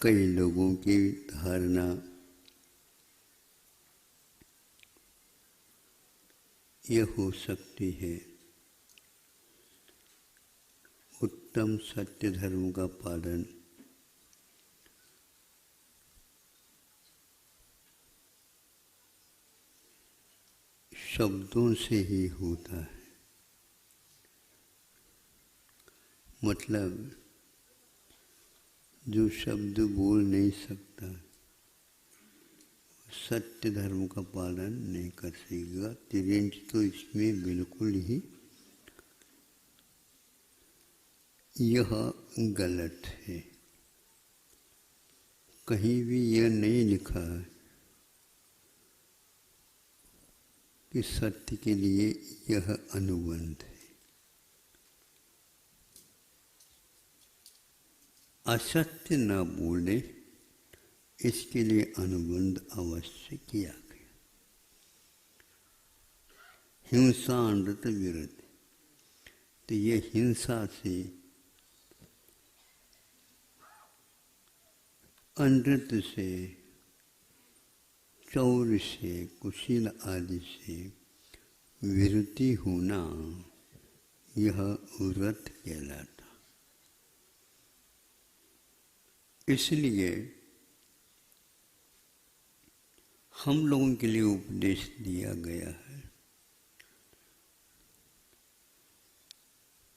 कई लोगों की धारणा यह हो सकती है, उत्तम सत्य धर्म का पालन शब्दों से ही होता है। मतलब जो शब्द बोल नहीं सकता सत्य धर्म का पालन नहीं कर सकेगा। तिरंज तो इसमें बिल्कुल ही यह गलत है। कहीं भी यह नहीं लिखा है कि सत्य के लिए यह अनुबंध है। असत्य न बोले इसके लिए अनुबंध अवश्य किया गया। हिंसा अनृत विरत, तो ये हिंसा से, अनृत से, चौर से, कुशील आदि से विरति होना, यह व्रत कहलाता। इसलिए हम लोगों के लिए उपदेश दिया गया है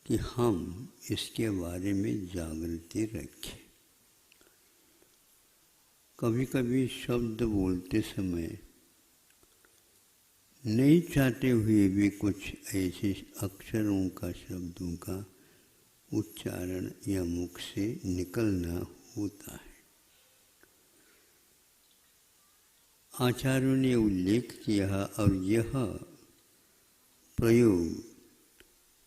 कि हम इसके बारे में जागृति रखें। कभी कभी शब्द बोलते समय नहीं चाहते हुए भी कुछ ऐसे अक्षरों का, शब्दों का उच्चारण या मुख से निकलना होता है। आचार्यों ने उल्लेख किया और यह प्रयोग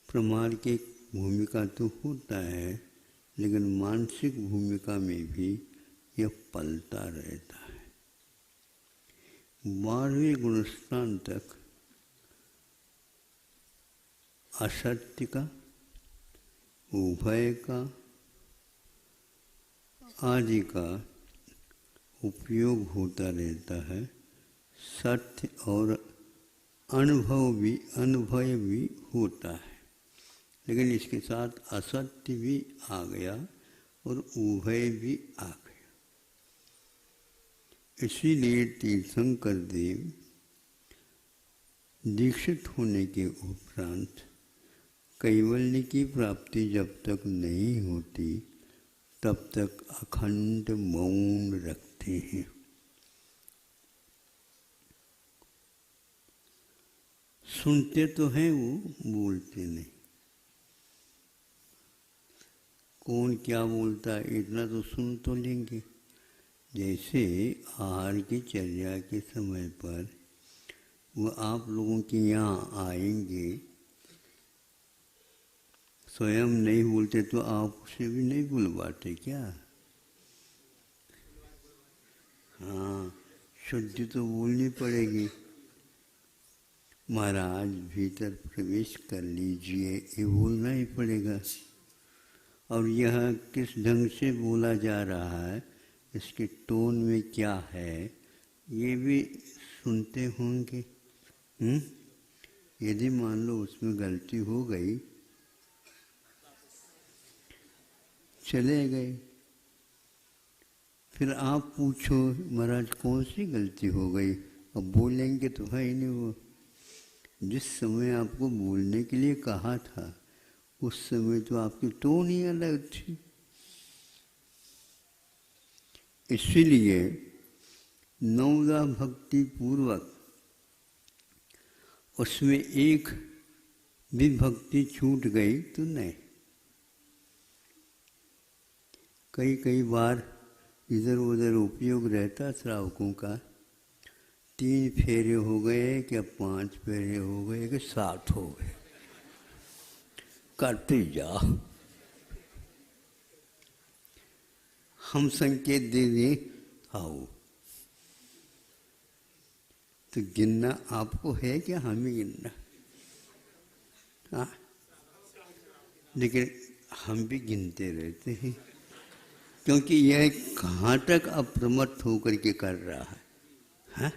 प्रमाण की भूमिका तो होता है, लेकिन मानसिक भूमिका में भी यह पलता रहता है। 12वें गुणस्थान तक असत्य का, उभय का आदि का उपयोग होता रहता है। सत्य और अनुभव भी होता है, लेकिन इसके साथ असत्य भी आ गया और उभय भी आ गया। इसीलिए तीर्थंकर देव दीक्षित होने के उपरांत कैवल्य की प्राप्ति जब तक नहीं होती तब तक अखंड मौन रखते हैं। सुनते तो हैं, वो बोलते नहीं। कौन क्या बोलता है इतना तो सुन तो लेंगे। जैसे आहार की चर्या के समय पर वो आप लोगों के यहाँ आएंगे, स्वयं नहीं बोलते तो आप उसे भी नहीं बुलवाते क्या? हाँ, शुद्धि तो बोलनी पड़ेगी। महाराज भीतर प्रवेश कर लीजिए, ये बोलना ही पड़ेगा। और यह किस ढंग से बोला जा रहा है, इसके टोन में क्या है, ये भी सुनते होंगे। यदि मान लो उसमें गलती हो गई, चले गए, फिर आप पूछो महाराज कौन सी गलती हो गई, अब बोलेंगे तो है ही नहीं। वो जिस समय आपको बोलने के लिए कहा था उस समय तो आपकी टोन ही अलग थी। इसीलिए नवदा भक्ति पूर्वक उसमें एक भी भक्ति छूट गई तो नहीं। कई बार इधर उधर उपयोग रहता श्रावकों का, 3 फेरे हो गए क्या 5 फेरे हो गए कि 7 हो गए, करते जाओ। हम संकेत दे दें आओ, तो गिनना आपको है क्या हमें गिनना? हाँ, लेकिन हम भी गिनते रहते हैं। क्योंकि यह कहाँ तक अप्रमत्त होकर के कर रहा है, हाँ?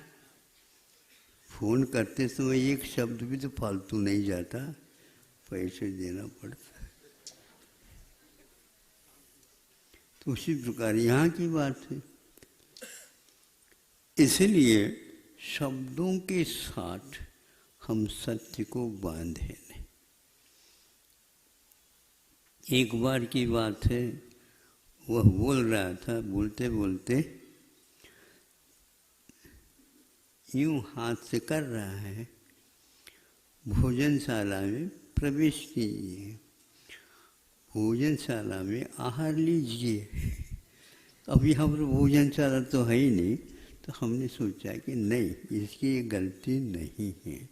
फोन करते समय एक शब्द भी तो फालतू नहीं जाता, पैसे देना पड़ता है। तो उसी प्रकार यहाँ की बात है। इसलिए शब्दों के साथ हम सत्य को बांधे नहीं। एक बार की बात है, वह बोल रहा था, बोलते बोलते यूं हाथ से कर रहा है, भोजनशाला में प्रवेश कीजिए, भोजनशाला में आहार लीजिए। अब यहाँ पर भोजनशाला तो है ही नहीं, तो हमने सोचा कि नहीं, इसकी ये गलती नहीं है,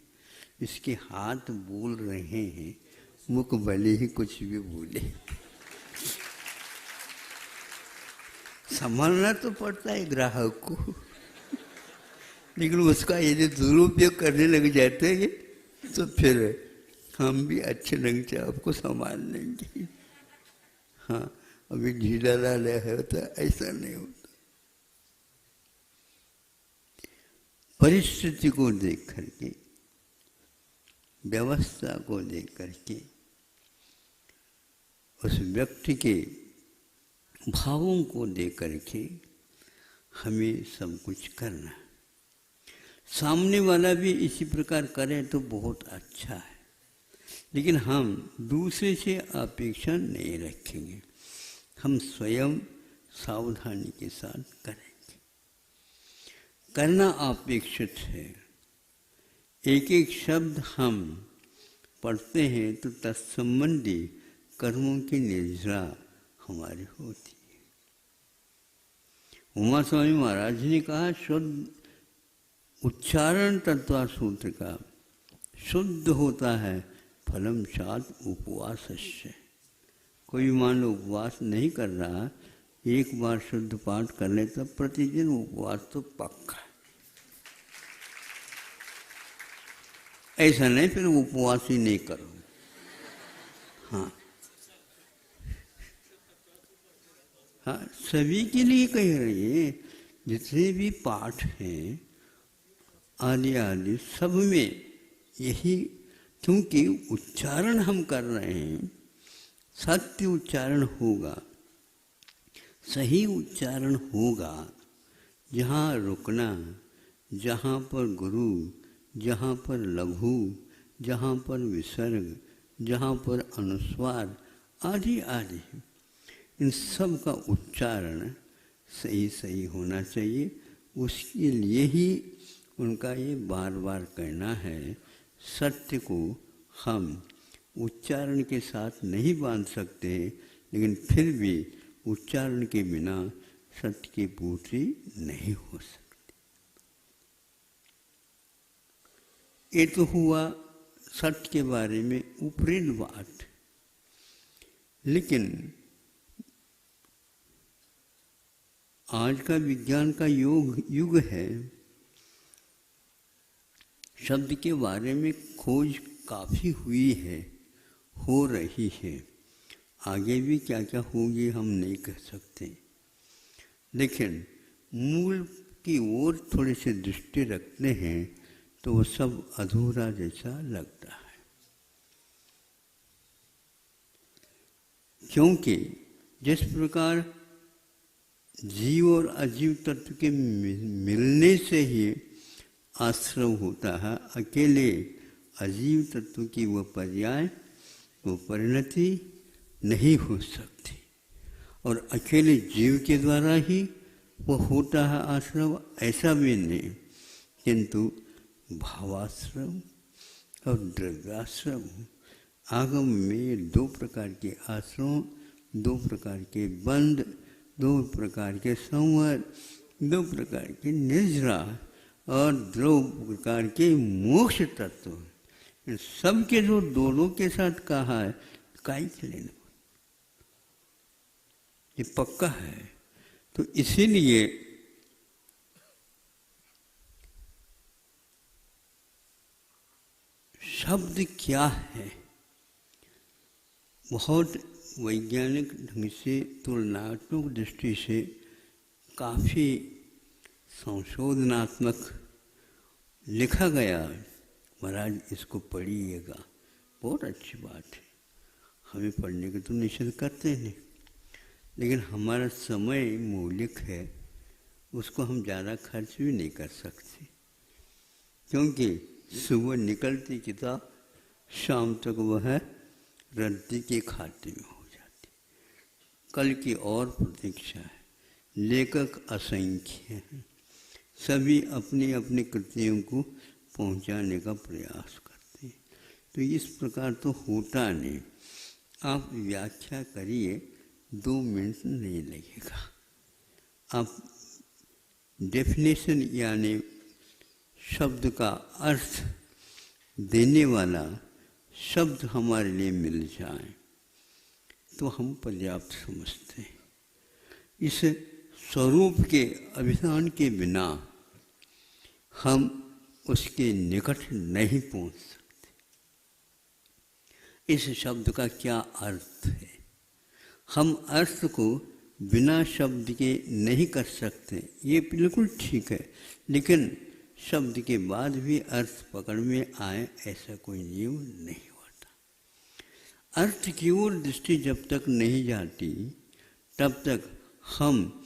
इसके हाथ बोल रहे हैं, मुख भले ही कुछ भी बोले, संभालना तो पड़ता है ग्राहक को, लेकिन उसका यदि दुरुपयोग करने लग जाते हैं तो फिर हम भी अच्छे ढंग से आपको संभाल लेंगे। हाँ, अभी ढीला लाला है तो ऐसा नहीं होता। परिस्थिति को देख करके, व्यवस्था को देख करके, उस व्यक्ति के भावों को देख करके हमें सब कुछ करना। सामने वाला भी इसी प्रकार करे तो बहुत अच्छा है, लेकिन हम दूसरे से अपेक्षा नहीं रखेंगे, हम स्वयं सावधानी के साथ करेंगे। करना अपेक्षित है। एक एक शब्द हम पढ़ते हैं तो तत्संबंधी कर्मों की निर्जरा हमारी होती है। उमा स्वामी महाराज ने कहा, शुद्ध उच्चारण तत्व सूत्र का शुद्ध होता है फलम सात उपवास से। कोई मान लो उपवास नहीं कर रहा, एक बार शुद्ध पाठ कर ले तब प्रतिदिन उपवास तो पक्का। ऐसा नहीं फिर उपवास ही नहीं करो। हाँ हाँ, सभी के लिए कह रही है, जितने भी पाठ हैं आदि आदि सब में यही, क्योंकि उच्चारण हम कर रहे हैं, सत्य उच्चारण होगा, सही उच्चारण होगा। जहाँ रुकना, जहाँ पर गुरु, जहाँ पर लघु, जहाँ पर विसर्ग, जहाँ पर अनुस्वार आदि आदि, इन सब का उच्चारण सही सही होना चाहिए। उसके लिए ही उनका ये बार बार कहना है, सत्य को हम उच्चारण के साथ नहीं बांध सकते, लेकिन फिर भी उच्चारण के बिना सत्य की पूर्ति नहीं हो सकती। ये तो हुआ सत्य के बारे में उपरित बात, लेकिन आज का विज्ञान का युग है। शब्द के बारे में खोज काफ़ी हुई है, हो रही है, आगे भी क्या क्या होगी हम नहीं कह सकते, लेकिन मूल की ओर थोड़ी सी दृष्टि रखते हैं तो वो सब अधूरा जैसा लगता है। क्योंकि जिस प्रकार जीव और अजीव तत्व के मिलने से ही आश्रव होता है, अकेले अजीव तत्व की वो पर्याय, वो परिणति नहीं हो सकती, और अकेले जीव के द्वारा ही वो होता है आश्रव, ऐसा भी नहीं। किंतु भावाश्रव और द्रव्याश्रव, आगम में दो प्रकार के आश्रम, दो प्रकार के बंध, दो प्रकार के संवर, दो प्रकार के निर्जरा और दो प्रकार के मोक्ष तत्व, इन सब के जो दोनों के साथ कहा है, काई के लेना, ये पक्का है। तो इसीलिए शब्द क्या है, बहुत वैज्ञानिक ढंग से तुलनात्मक दृष्टि से काफ़ी संशोधनात्मक लिखा गया। महाराज इसको पढ़िएगा, बहुत अच्छी बात है। हमें पढ़ने के तो निषेध करते नहीं, लेकिन हमारा समय मौलिक है, उसको हम ज़्यादा खर्च भी नहीं कर सकते, क्योंकि सुबह निकलती किताब शाम तक वह रद्दी के खाते में हो जाती। कल की और प्रतीक्षा है। लेखक असंख्य हैं, सभी अपनी अपनी कृतियों को पहुंचाने का प्रयास करते हैं, तो इस प्रकार तो होता नहीं। आप व्याख्या करिए, 2 मिनट नहीं लगेगा। आप डेफिनेशन यानी शब्द का अर्थ देने वाला शब्द हमारे लिए मिल जाए तो हम पर्याप्त समझते हैं। इस स्वरूप के अभिधान के बिना हम उसके निकट नहीं पहुंच सकते। इस शब्द का क्या अर्थ है, हम अर्थ को बिना शब्द के नहीं कर सकते, ये बिल्कुल ठीक है, लेकिन शब्द के बाद भी अर्थ पकड़ में आए ऐसा कोई नियम नहीं होता। अर्थ की ओर दृष्टि जब तक नहीं जाती तब तक हम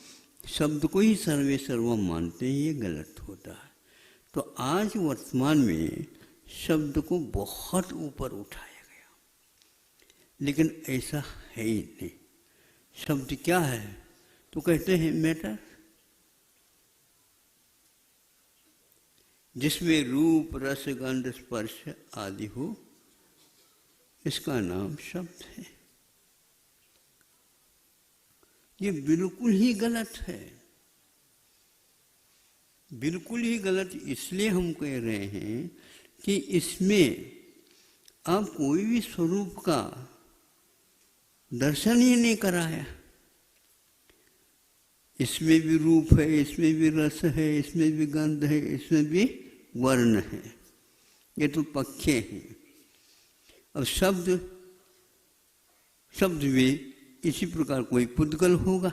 शब्द को ही सर्वे सर्वा मानते हैं, ये गलत होता है। तो आज वर्तमान में शब्द को बहुत ऊपर उठाया गया, लेकिन ऐसा है ही नहीं। शब्द क्या है तो कहते हैं मैटर, जिसमें रूप रस गंध स्पर्श आदि हो, इसका नाम शब्द है। ये बिल्कुल ही गलत है, बिल्कुल ही गलत। इसलिए हम कह रहे हैं कि इसमें आप कोई भी स्वरूप का दर्शन ही नहीं कराया। इसमें भी रूप है, इसमें भी रस है, इसमें भी गंध है, इसमें भी वर्ण है, ये तो पक्के हैं। अब शब्द भी इसी प्रकार कोई पुद्गल होगा।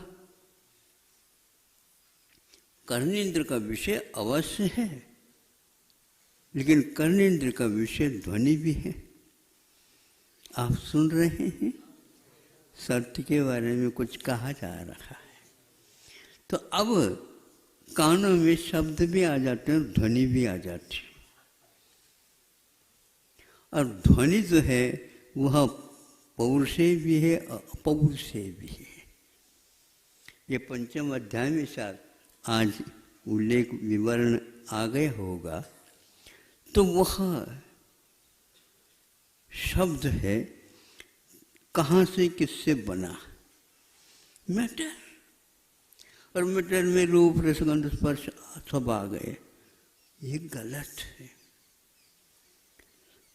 कर्णेंद्र का विषय अवश्य है, लेकिन कर्णेंद्र का विषय ध्वनि भी है। आप सुन रहे हैं, सत्य के बारे में कुछ कहा जा रहा है, तो अब कानों में शब्द भी आ जाते हैं, ध्वनि भी आ जाती है। और ध्वनि जो है वह पौरुषेय भी है, अपौरुषेय भी है। ये 5वें अध्याय में शायद आज उल्लेख विवरण आ गया होगा। तो वह शब्द है कहाँ से किससे बना, मैटर। और मैटर में रूप रस गंध स्पर्श सब आ गए, ये गलत है।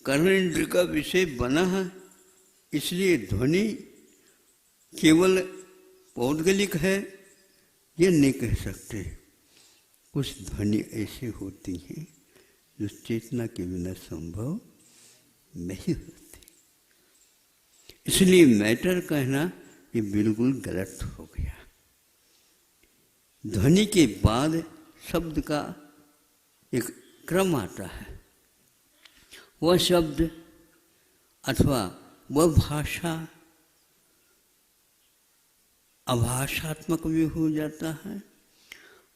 कर्णेंद्र का विषय बना है, इसलिए ध्वनि केवल पौद्गलिक है ये नहीं कह सकते। कुछ ध्वनि ऐसी होती हैं जो चेतना के बिना संभव नहीं होती, इसलिए मैटर कहना ये बिल्कुल गलत हो गया। ध्वनि के बाद शब्द का एक क्रम आता है। वह शब्द अथवा वह भाषा अभाषात्मक भी हो जाता है,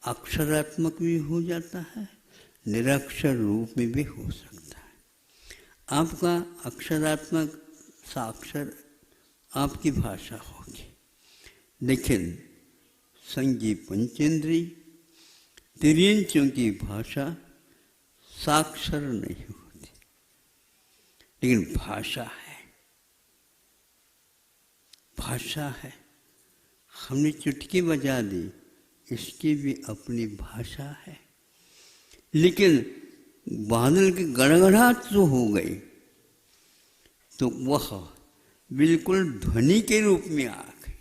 अक्षरात्मक भी हो जाता है, निरक्षर रूप में भी हो सकता है। आपका अक्षरात्मक साक्षर आपकी भाषा होगी, लेकिन संज्ञी पंचेंद्रिय तिर्यंचों की भाषा साक्षर नहीं होती, लेकिन भाषा है, भाषा है। हमने चुटकी बजा दी, इसकी भी अपनी भाषा है, लेकिन बादल की गड़गड़ाहट जो हो गई तो वह बिल्कुल ध्वनि के रूप में आ गई।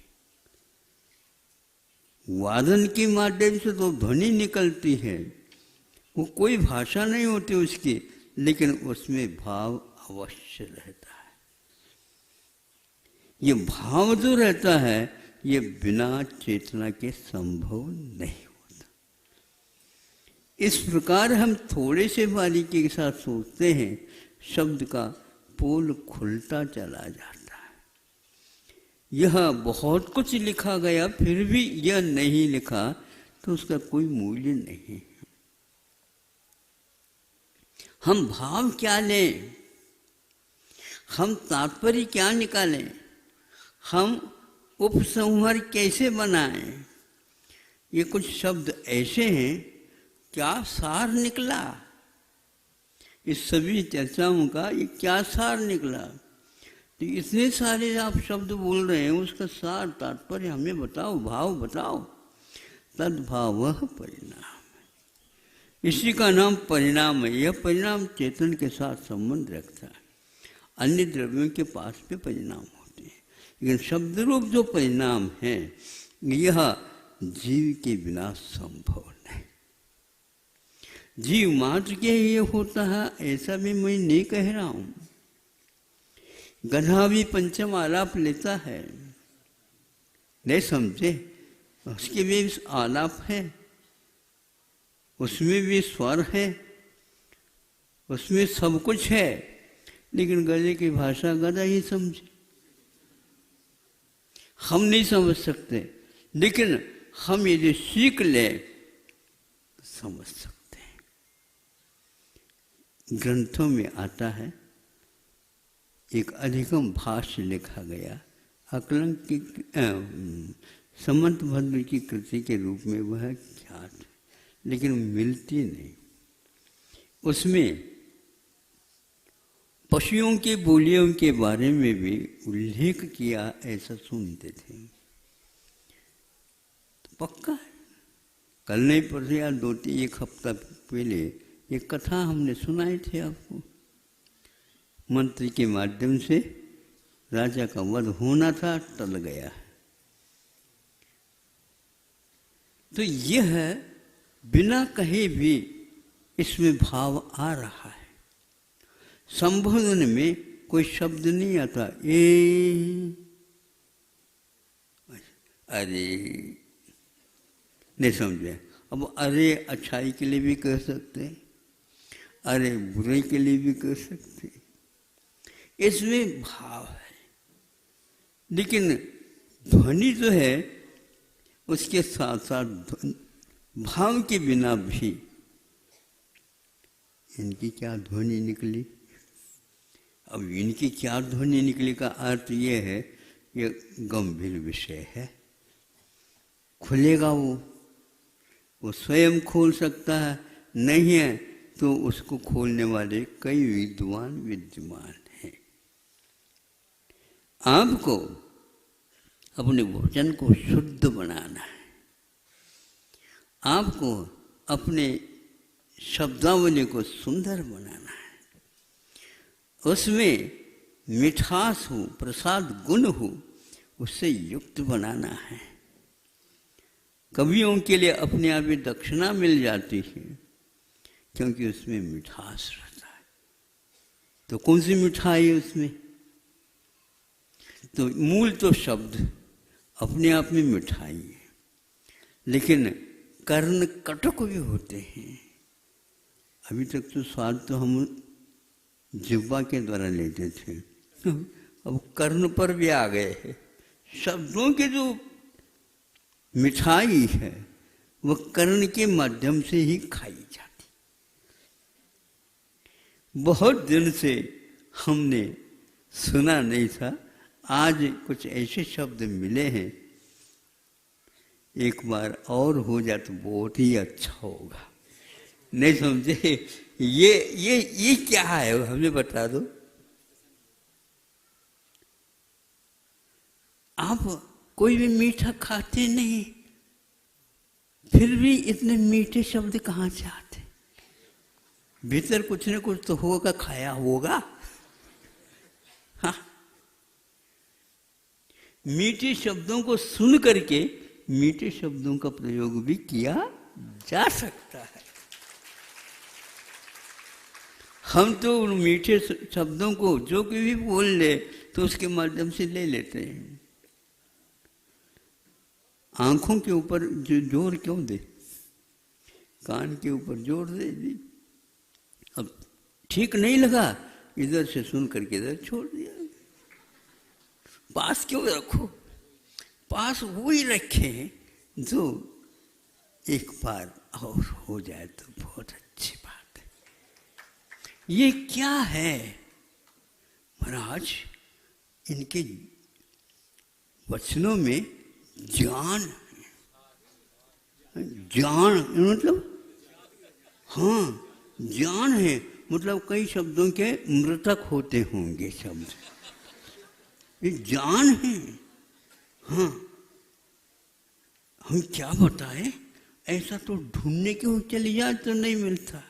वादन के माध्यम से तो ध्वनि निकलती है, वो कोई भाषा नहीं होती उसकी, लेकिन उसमें भाव अवश्य रहता है। ये भाव जो रहता है ये बिना चेतना के संभव नहीं होता। इस प्रकार हम थोड़े से बारीकी के साथ सोचते हैं, शब्द का पोल खुलता चला जाता है। यह बहुत कुछ लिखा गया फिर भी यह नहीं लिखा तो उसका कोई मूल्य नहीं। हम भाव क्या लें, हम तात्पर्य क्या निकालें, हम उपसंहार कैसे बनाएं? ये कुछ शब्द ऐसे हैं, क्या सार निकला इस सभी चर्चाओं का, ये क्या सार निकला? तो इतने सारे आप शब्द बोल रहे हैं, उसका सार तात्पर्य हमें बताओ, भाव बताओ। तद्भाव परिणाम, इसी का नाम परिणाम है। यह परिणाम चेतन के साथ संबंध रखता है। अन्य द्रव्यों के पास भी परिणाम होते हैं, लेकिन शब्द रूप जो परिणाम है यह जीव के बिना संभव नहीं। जीव मात्र के ये होता है ऐसा भी मैं नहीं कह रहा हूं। गधा भी पंचम आलाप लेता है, नहीं समझे? उसके भी आलाप है, उसमें भी स्वर है, उसमें सब कुछ है, लेकिन गधे की भाषा गधा ही समझे। हम नहीं समझ सकते, लेकिन हम यदि सीख ले तो समझ सकते हैं। ग्रंथों में आता है, एक अधिगम भाष्य लिखा गया, अकलंक की समंत भद्र की कृति के रूप में वह ख्यात, लेकिन मिलती नहीं। उसमें पशुओं के बोलियों के बारे में भी उल्लेख किया, ऐसा सुनते थे। तो पक्का है, कल नहीं परसों या 2-1 हफ्ता पहले एक कथा हमने सुनाई थी आपको। मंत्री के माध्यम से राजा का वध होना था, टल गया। तो यह बिना कहे भी इसमें भाव आ रहा है। संबोधन में कोई शब्द नहीं आता, अरे नहीं समझे। अब अरे अच्छाई के लिए भी कह सकते, अरे बुराई के लिए भी कह सकते, इसमें भाव है। लेकिन ध्वनि जो है उसके साथ साथ भाव के बिना भी इनकी क्या ध्वनि निकली। अब इनकी क्या ध्वनि निकली का अर्थ ये है, ये गंभीर विषय है। खुलेगा वो स्वयं खोल सकता है, नहीं है तो उसको खोलने वाले कई विद्वान विद्यमान हैं। आपको अपने वचन को शुद्ध बनाना है, आपको अपने शब्दावली को सुंदर बनाना है, उसमें मिठास हो, प्रसाद गुण हो, उससे युक्त बनाना है। कवियों के लिए अपने आप ही दक्षिणा मिल जाती है, क्योंकि उसमें मिठास रहता है। तो कौन सी मिठाई है उसमें? तो मूल तो शब्द अपने आप में मिठाई है, लेकिन कर्ण कटक भी होते हैं। अभी तक तो स्वाद तो हम जिह्वा के द्वारा लेते थे, अब कर्ण पर भी आ गए हैं। शब्दों की जो मिठाई है वह कर्ण के माध्यम से ही खाई जाती। बहुत दिन से हमने सुना नहीं था, आज कुछ ऐसे शब्द मिले हैं, एक बार और हो जाए तो बहुत ही अच्छा होगा। नहीं समझे? ये क्या है, हमें बता दो। आप कोई भी मीठा खाते नहीं, फिर भी इतने मीठे शब्द कहाँ से आते? भीतर कुछ न कुछ तो होगा, खाया होगा। हाँ, मीठे शब्दों को सुन करके मीठे शब्दों का प्रयोग भी किया जा सकता है। हम तो मीठे शब्दों को जो कि भी बोल ले, तो उसके माध्यम से ले लेते हैं। आंखों के ऊपर जो जोर क्यों दे, कान के ऊपर जोर दे दी, अब ठीक नहीं लगा, इधर से सुन करके इधर छोड़ दिया। पास क्यों रखो, पास वो ही रखे जो एक बार और हो जाए तो बहुत अच्छी बात है। ये क्या है महाराज, इनके वचनों में जान है। जान मतलब, हाँ जान है, मतलब कई शब्दों के मृतक होते होंगे शब्द, ये जान है। हाँ, हम क्या बताएं, ऐसा तो ढूंढने के हो चले जाए तो नहीं मिलता।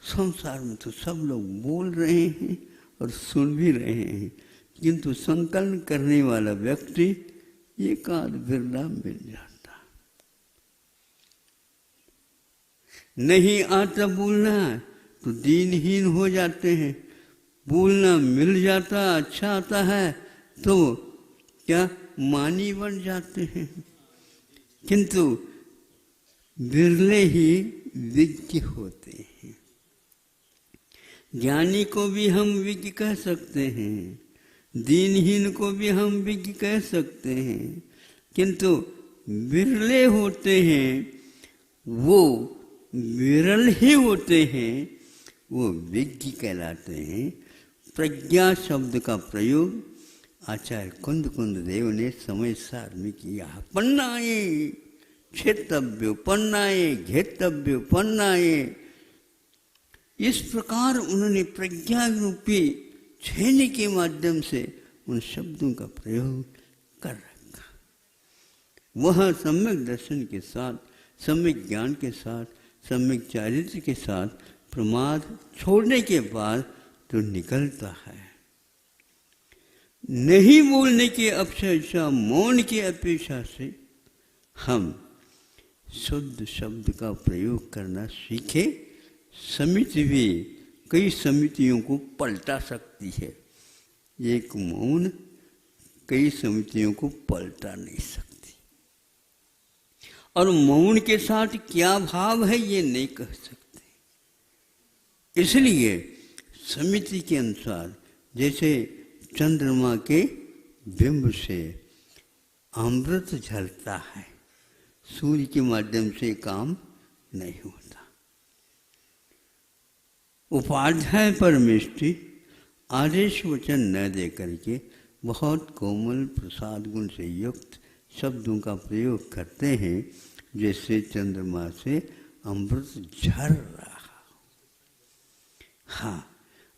संसार में तो सब लोग बोल रहे हैं और सुन भी रहे हैं, किंतु संकलन करने वाला व्यक्ति एक आध बिरला मिल जाता। नहीं आता बोलना तो दीनहीन हो जाते हैं, बोलना मिल जाता, अच्छा आता है तो क्या मानी बन जाते हैं। किंतु बिरले ही विज्ञ होते हैं। ज्ञानी को भी हम विज्ञ कह सकते हैं, दीनहीन को भी हम विज्ञ कह सकते हैं, किंतु बिरले होते हैं, वो विरल ही होते हैं, वो विज्ञ कहलाते हैं। प्रज्ञा शब्द का प्रयोग आचार्य कुंद कुंद देव ने समय सार में किया। पन्नाए क्षेतव्य, पन्नाए घेतव्य, पन्नाए, इस प्रकार उन्होंने प्रज्ञा रूपी छेनी के माध्यम से उन शब्दों का प्रयोग कर रखा। वह सम्यक दर्शन के साथ, सम्यक ज्ञान के साथ, सम्यक चारित्र के साथ प्रमाद छोड़ने के बाद तो निकलता है। नहीं बोलने की अपेक्षा, मौन की अपेक्षा से हम शुद्ध शब्द का प्रयोग करना सीखे। समिति भी कई समितियों को पलटा सकती है, एक मौन कई समितियों को पलटा नहीं सकती। और मौन के साथ क्या भाव है ये नहीं कह सकते। इसलिए समिति के अनुसार, जैसे चंद्रमा के बिंब से अमृत झलता है, सूर्य के माध्यम से काम नहीं होता। उपाध्याय परमेष्टि आदेश वचन न दे करके बहुत कोमल प्रसाद गुण से युक्त शब्दों का प्रयोग करते हैं, जैसे चंद्रमा से अमृत झर रहा हो। हाँ,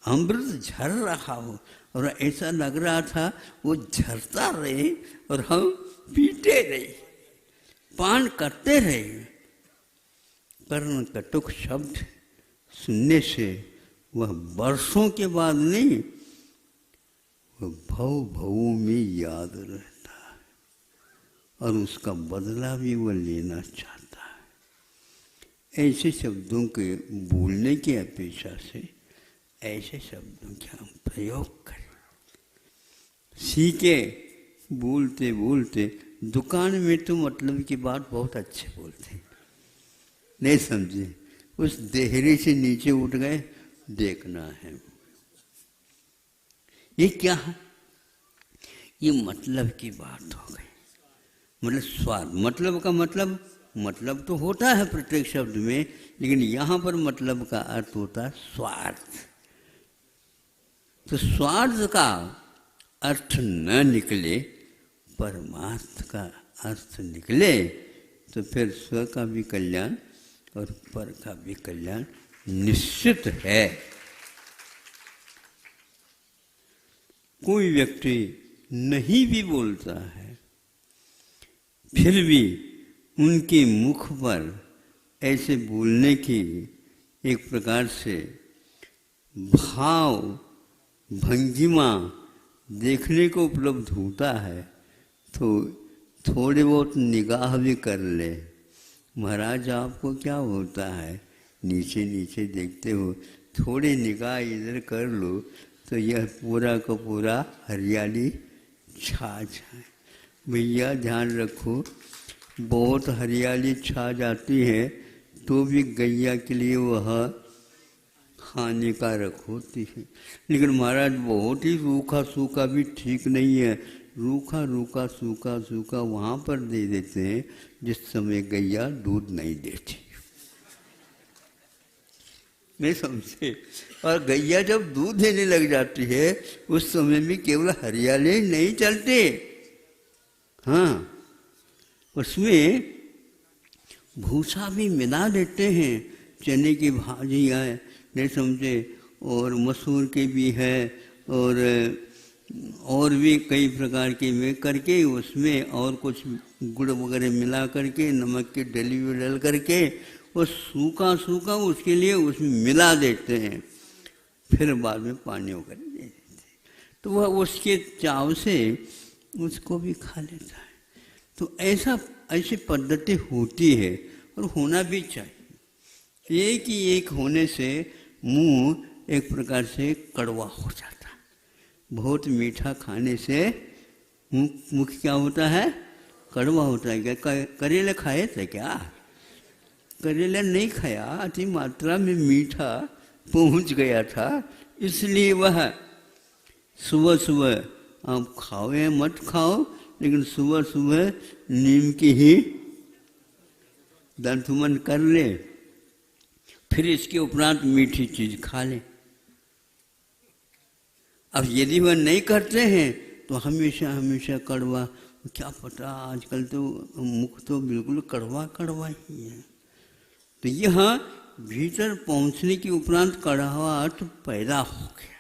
अमृत झर रहा हो और ऐसा लग रहा था वो झरता रहे और हम पीते रहे, पान करते रहे। कर्ण कटुक शब्द सुनने से वह वर्षों के बाद नहीं, वह भव भवों में याद रहता है और उसका बदला भी वह लेना चाहता है। ऐसे शब्दों के बोलने की अपेक्षा से ऐसे शब्दों का हम प्रयोग करें। सीखे बोलते बोलते, दुकान में तो मतलब की बात बहुत अच्छे बोलते, नहीं समझे, उस देहरे से नीचे उठ गए, देखना है ये क्या है, ये मतलब की बात हो गई। मतलब स्वार्थ, मतलब का मतलब तो होता है प्रत्येक शब्द में, लेकिन यहाँ पर मतलब का अर्थ होता है स्वार्थ। तो स्वार्थ का अर्थ न निकले, परमार्थ का अर्थ निकले, तो फिर स्व का भी कल्याण और पर का भी कल्याण निश्चित है। कोई व्यक्ति नहीं भी बोलता है, फिर भी उनके मुख पर ऐसे बोलने की एक प्रकार से भाव भंगिमा देखने को उपलब्ध होता है, तो थोड़े बहुत निगाह भी कर ले। महाराज आपको क्या होता है, नीचे नीचे देखते हो, थोड़े निगाह इधर कर लो तो यह पूरा का पूरा हरियाली छा जाए। भैया ध्यान रखो, बहुत हरियाली छा जाती है तो भी गैया के लिए वह हानिकारक होती है। लेकिन महाराज बहुत ही रूखा सूखा भी ठीक नहीं है। रूखा रूखा सूखा सूखा वहाँ पर दे देते हैं जिस समय गैया दूध नहीं देती, नहीं समझे। और गैया जब दूध देने लग जाती है उस समय भी केवल हरियाली नहीं चलते, हाँ, उसमें भूसा भी मिला देते हैं। चने की भाजी है, नहीं समझे, और मसूर की भी है, और भी कई प्रकार के में करके उसमें और कुछ गुड़ वगैरह मिला करके नमक की डली में डल करके वो सूखा सूखा उसके लिए उसमें मिला देते हैं, फिर बाद में पानी वगैरह दे देते हैं, तो वह उसके चाव से उसको भी खा लेता है। तो ऐसी पद्धति होती है और होना भी चाहिए। एक ही एक होने से मुंह एक प्रकार से कड़वा हो जाता है। बहुत मीठा खाने से मुख क्या होता है, कड़वा होता है। क्या करेला खाए थे क्या? करेला नहीं खाया, अति मात्रा में मीठा पहुंच गया था, इसलिए वह सुबह सुबह आप खाओ या मत खाओ, लेकिन सुबह सुबह नीम की ही दंतमन कर ले, फिर इसके उपरांत मीठी चीज खा ले। अब यदि वह नहीं करते हैं तो हमेशा हमेशा कड़वा, क्या पता आजकल तो मुख तो बिल्कुल कड़वा कड़वा ही है। तो यह भीतर पहुंचने के उपरांत कड़वाहट पैदा हो गया,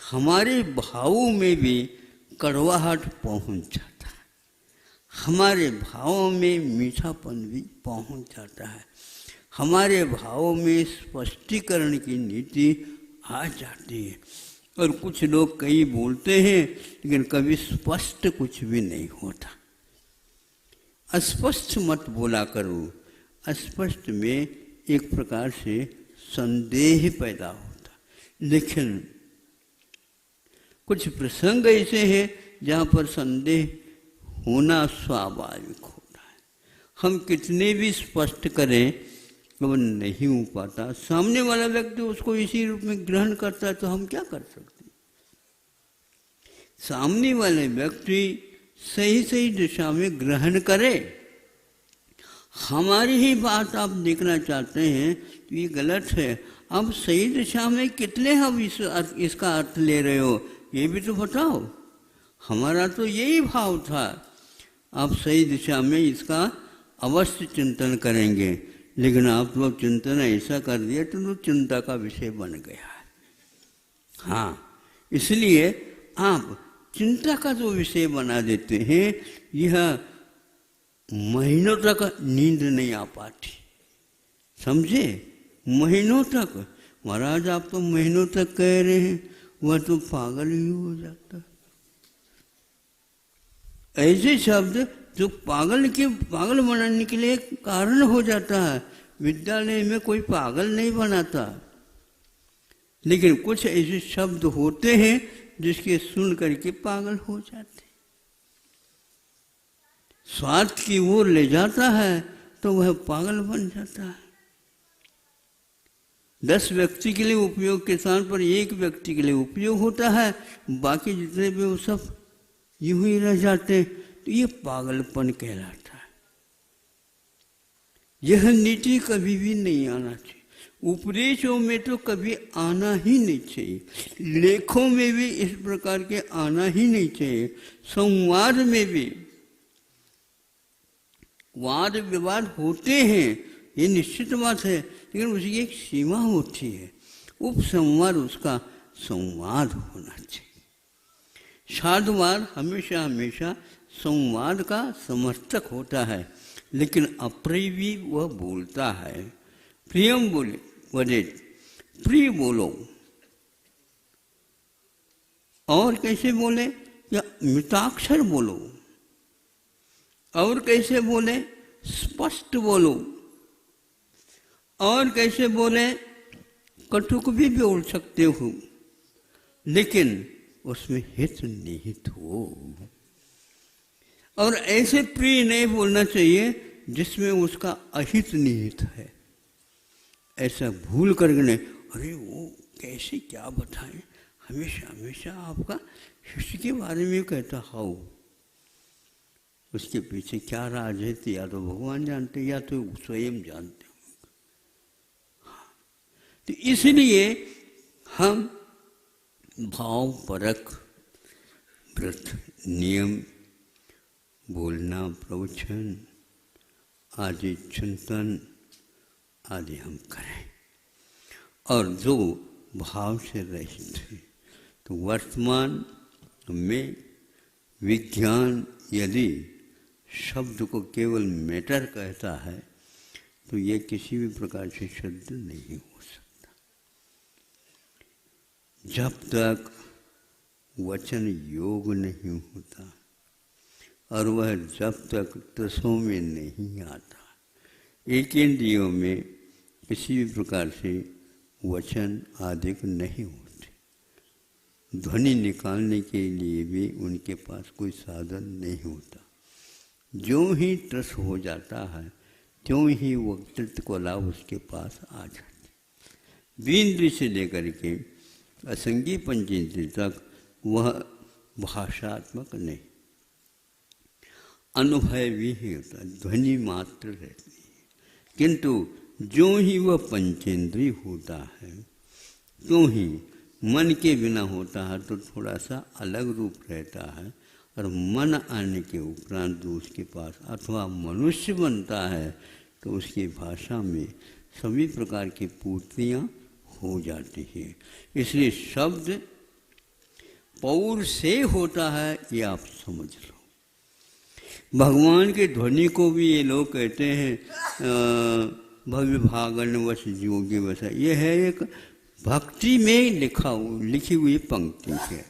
हमारे भावों में भी कड़वाहट पहुंच जाता है, हमारे भावों में मीठापन भी पहुंच जाता है, हमारे भावों में स्पष्टीकरण की नीति आ जाती है। और कुछ लोग कई बोलते हैं लेकिन कभी स्पष्ट कुछ भी नहीं होता। अस्पष्ट मत बोला करो, अस्पष्ट में एक प्रकार से संदेह पैदा होता। लेकिन कुछ प्रसंग ऐसे हैं जहाँ पर संदेह होना स्वाभाविक होता है। हम कितने भी स्पष्ट करें वो नहीं हो पाता, सामने वाला व्यक्ति उसको इसी रूप में ग्रहण करता है, तो हम क्या कर सकते हैं? सामने वाले व्यक्ति सही सही दिशा में ग्रहण करे। हमारी ही बात आप देखना चाहते हैं तो ये गलत है, अब सही दिशा में कितने हम इसका अर्थ ले रहे हो ये भी तो बताओ। हमारा तो यही भाव था, आप सही दिशा में इसका अवश्य चिंतन करेंगे, लेकिन आप तो चिंतन ऐसा कर दिया तो चिंता का विषय बन गया है। हाँ, इसलिए आप चिंता का जो विषय बना देते हैं, यह महीनों तक नींद नहीं आ पाती, समझे? महीनों तक। महाराज आप तो महीनों तक कह रहे हैं, वह तो पागल ही हो जाता। ऐसे शब्द जो पागल बनाने के लिए कारण हो जाता है। विद्यालय में कोई पागल नहीं बनाता, लेकिन कुछ ऐसे शब्द होते हैं जिसके सुन करके पागल हो जाते। स्वार्थ की ओर ले जाता है तो वह पागल बन जाता है। 10 व्यक्ति के लिए उपयोग के स्थान पर 1 व्यक्ति के लिए उपयोग होता है, बाकी जितने भी वो सब यूं ही रह जाते, तो ये पागलपन कहलाता है। यह नीति कभी भी नहीं आना चाहिए। उपदेशों में तो कभी आना ही नहीं चाहिए, लेखों में भी इस प्रकार के आना ही नहीं चाहिए, संवाद में भी। वाद विवाद होते हैं, ये निश्चित बात है, लेकिन उसकी एक सीमा होती है। उपसंवाद उसका संवाद होना चाहिए। साधुवाद हमेशा हमेशा संवाद का समर्थक होता है, लेकिन अप्रिय भी वह बोलता है। प्रियम बोले वदे, प्रिय बोलो। और कैसे बोले? या मिताक्षर बोलो। और कैसे बोले? स्पष्ट बोलो। और कैसे बोले? कटुक भी बोल सकते हो, लेकिन उसमें हित निहित हो। और ऐसे प्रिय नहीं बोलना चाहिए जिसमें उसका अहित निहित है। ऐसा भूल करके नहीं, अरे वो कैसे क्या बताएं, हमेशा हमेशा आपका हित के बारे में कहता हाउ, उसके पीछे क्या राज है तो या तो भगवान जानते या तो स्वयं जानते होंगे। तो इसलिए हम भाव परक व्रत नियम, बोलना, प्रवचन आदि, चिंतन आदि हम करें, और जो भाव से रहित है। तो वर्तमान में विज्ञान यदि शब्द को केवल मैटर कहता है तो ये किसी भी प्रकार से शुद्ध नहीं हो सकता। जब तक वचन योग नहीं होता और वह जब तक रसों में नहीं आता, एक इंद्रियों में किसी भी प्रकार से वचन आदि नहीं होते, ध्वनि निकालने के लिए भी उनके पास कोई साधन नहीं होता। जो ही रस हो जाता है त्यों ही वक्तृत्व कला उसके पास आ जाती। बीन्द्री से लेकर के असंगी पंचेंद्रिय तक वह भाषात्मक नहीं, अनुभव भी होता, ध्वनि मात्र रहती है। किंतु जो ही वह पंचेंद्रिय होता है तो ही मन के बिना होता है तो थोड़ा सा अलग रूप रहता है, और मन आने के उपरांत उसके पास अथवा मनुष्य बनता है तो उसकी भाषा में सभी प्रकार की पूर्तियाँ हो जाती हैं। इसलिए शब्द पौर से होता है, ये आप समझ लो। भगवान के ध्वनि को भी ये लोग कहते हैं भव्य भागन वश जोगी वश, ये है एक भक्ति में लिखी हुई पंक्ति है।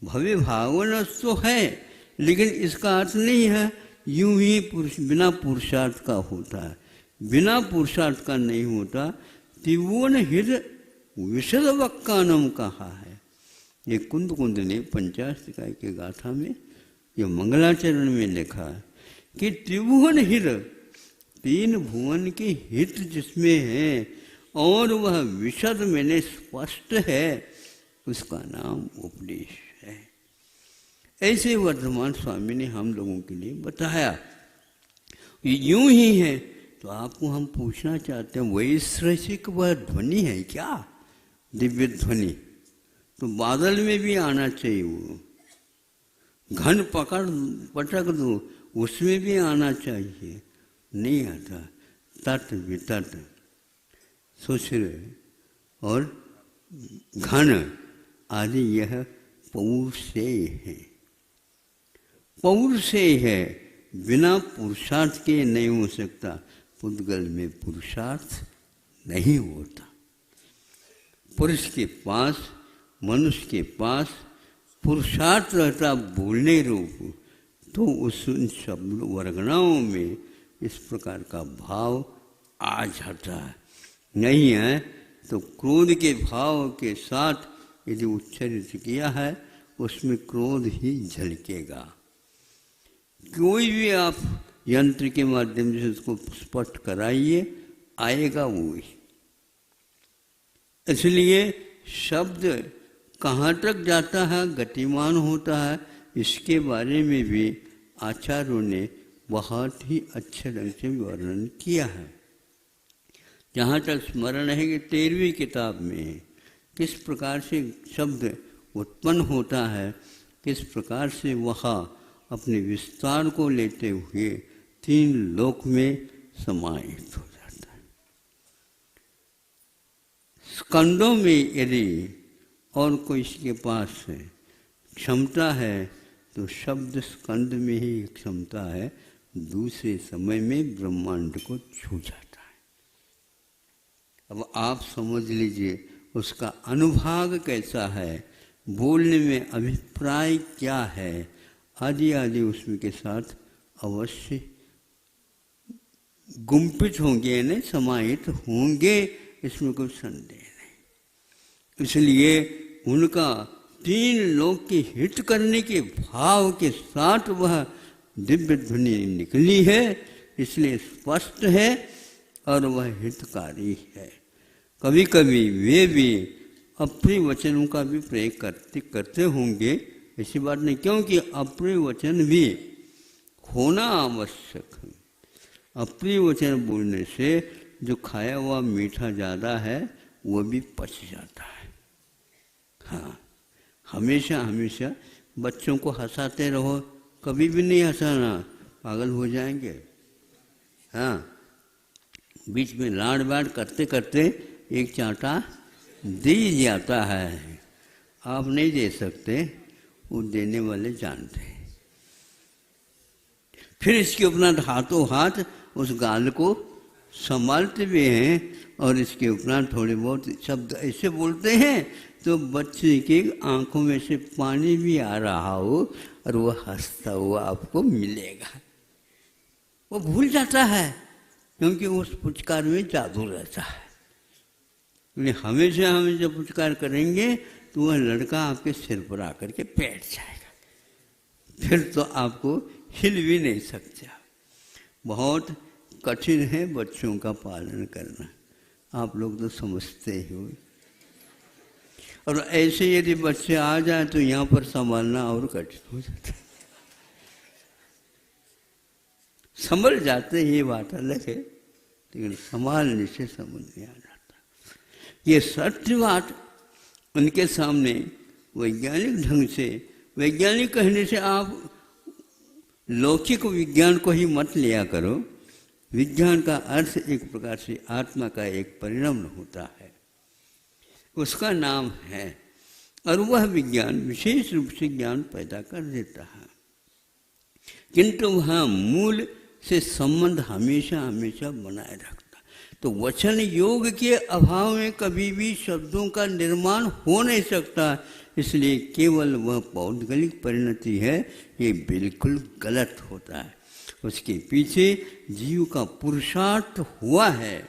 भव्य भागवत तो है, लेकिन इसका अर्थ नहीं है यूं ही बिना पुरुषार्थ का होता है, बिना पुरुषार्थ का नहीं होता। त्रिभुवन हृदय विशद वक्कानम कहा है, ये कुंद कुंद ने पंचाष्टकाय के गाथा में, ये मंगलाचरण में लिखा है कि त्रिभुवन हृदय, तीन भुवन के हित जिसमें है और वह विशद मैंने स्पष्ट है, उसका नाम उपदेश है। ऐसे वर्धमान स्वामी ने हम लोगों के लिए बताया। यूं ही है तो आपको हम पूछना चाहते हैं, वैश्रसिक वह ध्वनि है क्या, दिव्य ध्वनि? तो बादल में भी आना चाहिए, वो घन पटक दो उसमें भी आना चाहिए, नहीं आता। तट वितट सुश्र और घन आदि यह पौरुषेय है, पौरुषेय है, बिना पुरुषार्थ के नहीं हो सकता। पुद्गल में पुरुषार्थ नहीं होता। पुरुष के पास, मनुष्य के पास पुरुषार्थ रहता बोलने रूप, तो उस शब्द वर्गणाओं में इस प्रकार का भाव आ जाता है। नहीं है तो क्रोध के भाव के साथ यदि उच्चारित किया है उसमें क्रोध ही झलकेगा। कोई भी आप यंत्र के माध्यम से उसको स्पष्ट कराइए, आएगा वो ही। इसलिए शब्द कहाँ तक जाता है, गतिमान होता है, इसके बारे में भी आचार्यों ने बहुत ही अच्छे ढंग से वर्णन किया है। जहाँ तक स्मरण है कि 13वीं किताब में किस प्रकार से शब्द उत्पन्न होता है, किस प्रकार से वह अपने विस्तार को लेते हुए 3 लोक में समाहित हो जाता है। स्कंदों में यदि और कोई इसके पास क्षमता है तो शब्द स्कंद में ही क्षमता है, दूसरे समय में ब्रह्मांड को छू जाता है। अब आप समझ लीजिए उसका अनुभाग कैसा है, बोलने में अभिप्राय क्या है, आदि आदि उसमें के साथ अवश्य गुम्फित होंगे, यानी समाहित होंगे, इसमें कोई संदेह नहीं। इसलिए उनका 3 लोक के हित करने के भाव के साथ वह दिव्य ध्वनि निकली है, इसलिए स्पष्ट है और वह हितकारी है। कभी कभी वे भी अप्रिय वचनों का भी प्रयोग करते होंगे, ऐसी बात नहीं, क्योंकि अप्रिय वचन भी होना आवश्यक है। अप्रिय वचन बोलने से जो खाया हुआ मीठा ज़्यादा है वो भी पच जाता है। हाँ, हमेशा हमेशा बच्चों को हंसाते रहो, कभी भी नहीं हंसाना, पागल हो जाएंगे। हाँ, बीच में लाड़ बाड़ करते करते एक चांटा दे जाता है। आप नहीं दे सकते, वो देने वाले जानते हैं। फिर इसके उपरांत हाथों हाथ उस गाल को संभालते भी हैं और इसके उपरांत थोड़े बहुत शब्द ऐसे बोलते हैं तो बच्चे की आंखों में से पानी भी आ रहा हो और वो हंसता हुआ आपको मिलेगा। वो भूल जाता है क्योंकि उस पुचकार में जादू रहता है। हमेशा हम जब पुचकार करेंगे तो वह लड़का आपके सिर पर आकर के बैठ जाएगा, फिर तो आपको हिल भी नहीं सकते। बहुत कठिन है बच्चों का पालन करना, आप लोग तो समझते ही हो। और ऐसे यदि बच्चे आ जाए तो यहाँ पर संभालना और कठिन हो जाता है। संभल जाते ये बात अलग है, लेकिन संभालने से समझ नहीं आ जाता। ये सत्य बात उनके सामने वैज्ञानिक ढंग से, वैज्ञानिक कहने से आप लौकिक विज्ञान को ही मत लिया करो। विज्ञान का अर्थ एक प्रकार से आत्मा का एक परिणाम होता है, उसका नाम है, और वह विज्ञान विशेष रूप से ज्ञान पैदा कर देता है, किंतु वह मूल से संबंध हमेशा हमेशा बनाए रखता। तो वचन योग के अभाव में कभी भी शब्दों का निर्माण हो नहीं सकता, इसलिए केवल वह पौद्गलिक परिणति है, ये बिल्कुल गलत होता है। उसके पीछे जीव का पुरुषार्थ हुआ है,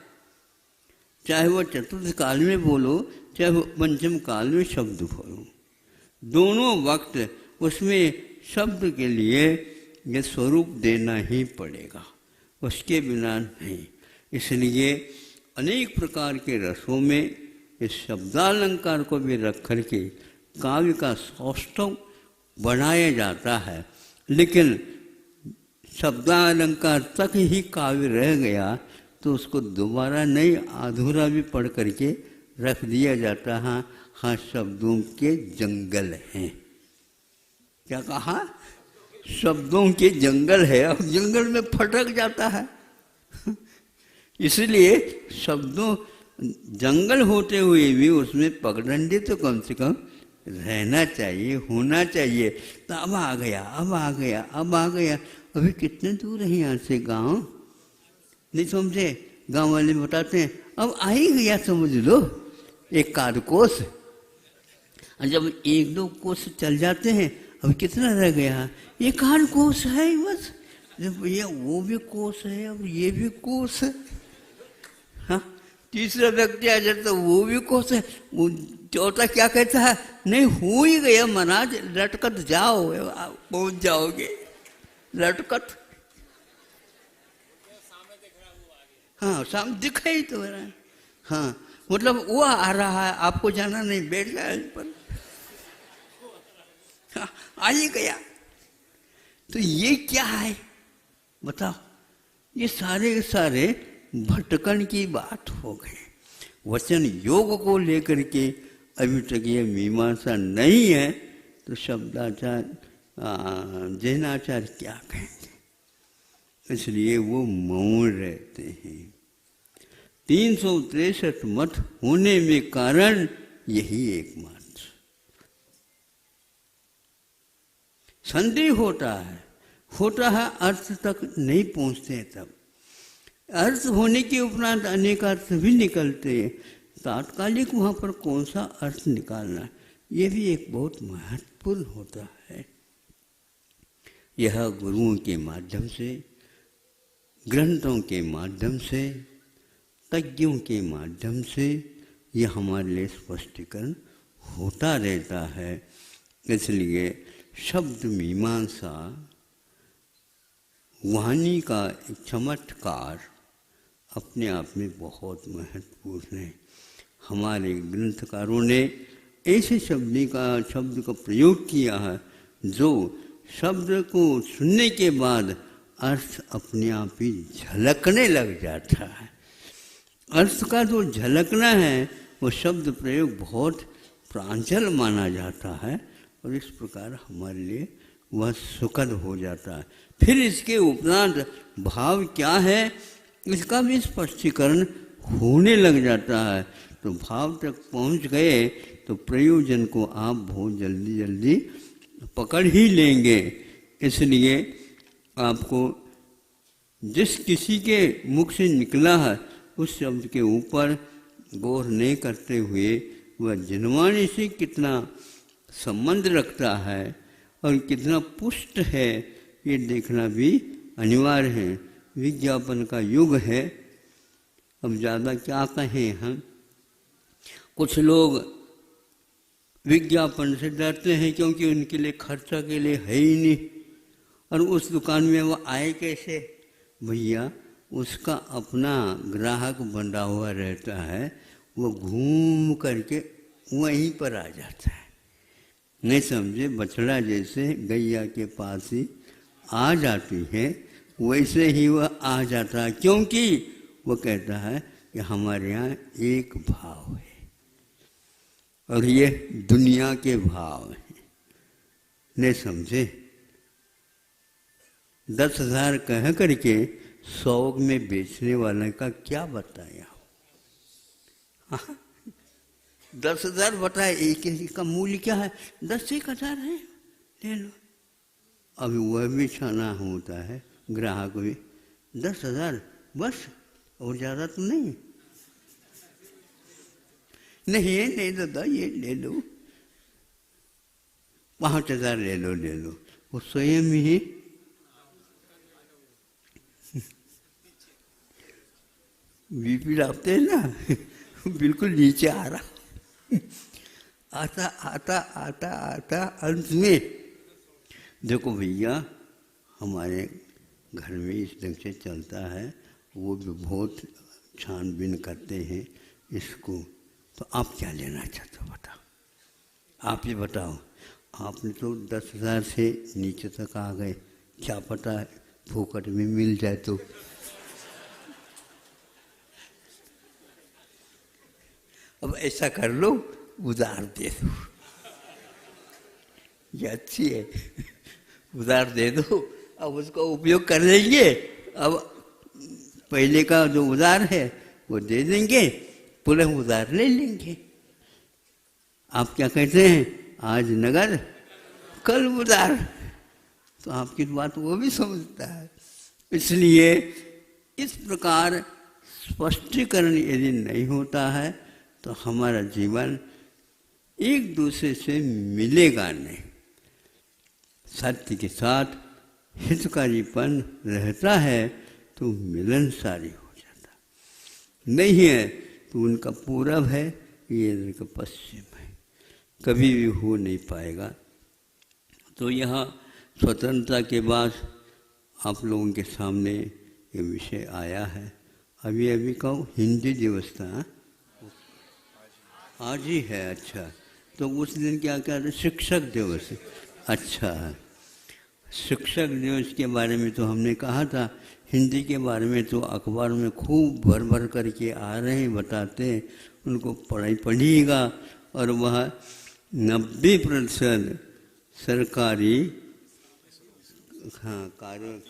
चाहे वह चतुर्थ काल में बोलो चाहे वह पंचम काल में शब्द बोलो, दोनों वक्त उसमें शब्द के लिए ये स्वरूप देना ही पड़ेगा, उसके बिना नहीं। इसलिए अनेक प्रकार के रसों में इस शब्दालंकार को भी रख करके काव्य का सौष्ठव बनाया जाता है, लेकिन शब्दालंकार तक ही काव्य रह गया तो उसको दोबारा नहीं अधूरा भी पढ़ करके रख दिया जाता है। हाँ, शब्दों के जंगल हैं। क्या कहा? शब्दों के जंगल है, अब जंगल में फटक जाता है। इसलिए शब्दों जंगल होते हुए भी उसमें पगडंडी तो कम से कम रहना चाहिए, होना चाहिए। तो अब आ गया, अब आ गया, अब आ गया। अभी कितने दूर है यहाँ से गांव? नहीं समझे? गांव वाले बताते हैं अब आ ही गया, समझ लो, एक आध कोस। जब एक दो कोस चल जाते हैं, अब कितना रह गया? एक आध कोस है बस। भैया वो भी कोस है और ये भी कोस है। हाँ, तीसरा व्यक्ति आ जाता तो वो भी कोस है। वो चौथा क्या कहता है? नहीं हो ही गया महाराज, लटकत जाओ, पहुंच जाओगे लटकत। हाँ, सामने दिखाई तो रहा है। हाँ, मतलब वो आ रहा है, आपको जाना नहीं, बैठ जाए पर। हाँ, आ ही गया। तो ये क्या है बताओ? ये सारे के सारे भटकन की बात हो गई। वचन योग को लेकर के अभी तक ये मीमांसा नहीं है, तो शब्दाचार जैनाचार क्या कहेंगे? इसलिए वो मौन रहते हैं। 363 मत होने में कारण यही एकमात्र। संदेह होता है अर्थ तक नहीं पहुंचते हैं। तब अर्थ होने के उपरांत अनेक अर्थ भी निकलते हैं। तात्कालिक वहाँ पर कौन सा अर्थ निकालना, ये भी एक बहुत महत्वपूर्ण होता है। यह गुरुओं के माध्यम से, ग्रंथों के माध्यम से, तज्ञों के माध्यम से यह हमारे लिए स्पष्टीकरण होता रहता है। इसलिए शब्द मीमांसा वाणी का एक चमत्कार अपने आप में बहुत महत्वपूर्ण है। हमारे ग्रंथकारों ने ऐसे शब्द का प्रयोग किया है जो शब्द को सुनने के बाद अर्थ अपने आप ही झलकने लग जाता है। अर्थ का जो झलकना है वो शब्द प्रयोग बहुत प्रांजल माना जाता है और इस प्रकार हमारे लिए वह सुखद हो जाता है। फिर इसके उपरांत भाव क्या है इसका भी स्पष्टीकरण होने लग जाता है। तो भाव तक पहुंच गए तो प्रयोजन को आप बहुत जल्दी जल्दी पकड़ ही लेंगे। इसलिए आपको जिस किसी के मुख से निकला है उस शब्द के ऊपर गौर नहीं करते हुए वह जनवाणी से कितना संबंध रखता है और कितना पुष्ट है ये देखना भी अनिवार्य है। विज्ञापन का युग है। अब ज़्यादा क्या कहें हम। कुछ लोग विज्ञापन से डरते हैं क्योंकि उनके लिए खर्चा के लिए है ही नहीं और उस दुकान में वो आए कैसे। भैया उसका अपना ग्राहक बंधा हुआ रहता है, वो घूम करके वहीं पर आ जाता है। नहीं समझे, बछड़ा जैसे गैया के पास ही आ जाती है वैसे ही वह आ जाता है, क्योंकि वो कहता है कि हमारे यहाँ एक भाव है और ये दुनिया के भाव हैं। नहीं समझे। 10,000 कह करके 100 में बेचने वाले का क्या बताया। 10,000 बताए, एक का मूल्य क्या है 10,000 है, ले लो। अभी वह भी छाना होता है ग्राहक भी 10,000 बस, और ज़्यादा तो नहीं। नहीं दादा ये ले लो, 5,000 ले लो। वो स्वयं ही बीपी लाते हैं ना बिल्कुल नीचे आ रहा। आता आता आता आता अंत में देखो भैया हमारे घर में इस ढंग से चलता है, वो भी बहुत छानबीन करते हैं इसको। तो आप क्या लेना चाहते हो बताओ, आप ही बताओ। आपने तो 10,000 से नीचे तक आ गए, क्या पता है फोकट में मिल जाए तो। अब ऐसा कर लो, उधार दे दो, ये अच्छी है, उधार दे दो। अब उसका उपयोग कर लेंगे। अब पहले का जो उधार है वो दे देंगे, पुनः उधार ले लेंगे। आप क्या कहते हैं, आज नगद कल उधार। तो आपकी बात वो भी समझता है। इसलिए इस प्रकार स्पष्टीकरण यदि नहीं होता है तो हमारा जीवन एक दूसरे से मिलेगा नहीं। सत्य के साथ हितकारीपन रहता है तो मिलनसारी हो जाता, नहीं है तो उनका पूरब है, ये इनका पश्चिम है, कभी भी हो नहीं पाएगा। तो यहाँ स्वतंत्रता के बाद आप लोगों के सामने ये विषय आया है। अभी कहो हिंदी दिवस था, आज ही है। अच्छा, तो उस दिन क्या कहते, शिक्षक दिवस। अच्छा, शिक्षक दिवस के बारे में तो हमने कहा था, हिंदी के बारे में तो अखबार में खूब भर भर करके आ रहे हैं, बताते हैं, उनको पढ़िएगा। और वह 90% सरकारी कार्य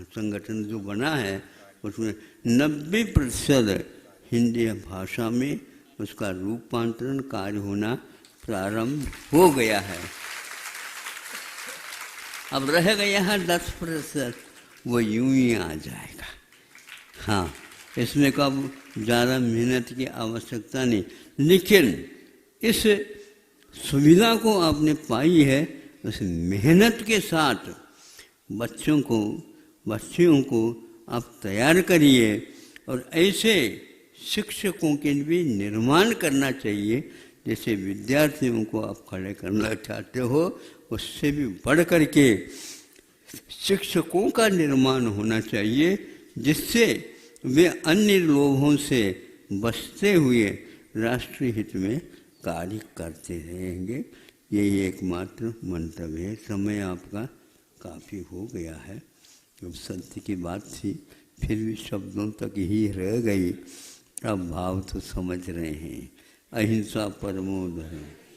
संगठन जो बना है उसमें 90% हिंदी भाषा में उसका रूपांतरण कार्य होना प्रारंभ हो गया है। अब रह गया है 10%, वो यूं ही आ जाएगा। हाँ, इसमें कब ज़्यादा मेहनत की आवश्यकता नहीं, लेकिन इस सुविधा को आपने पाई है, उस मेहनत के साथ बच्चियों को आप तैयार करिए और ऐसे शिक्षकों के भी निर्माण करना चाहिए। जैसे विद्यार्थियों को आप खड़े करना चाहते हो, उससे भी बढ़ कर के शिक्षकों का निर्माण होना चाहिए, जिससे वे अन्य लोभों से बचते हुए राष्ट्रीय हित में कार्य करते रहेंगे। यही एकमात्र मंतव्य है। समय आपका काफ़ी हो गया है। तो सत्य की बात थी, फिर भी शब्दों तक ही रह गई। अब भाव तो समझ रहे हैं। अहिंसा परमो धर्म।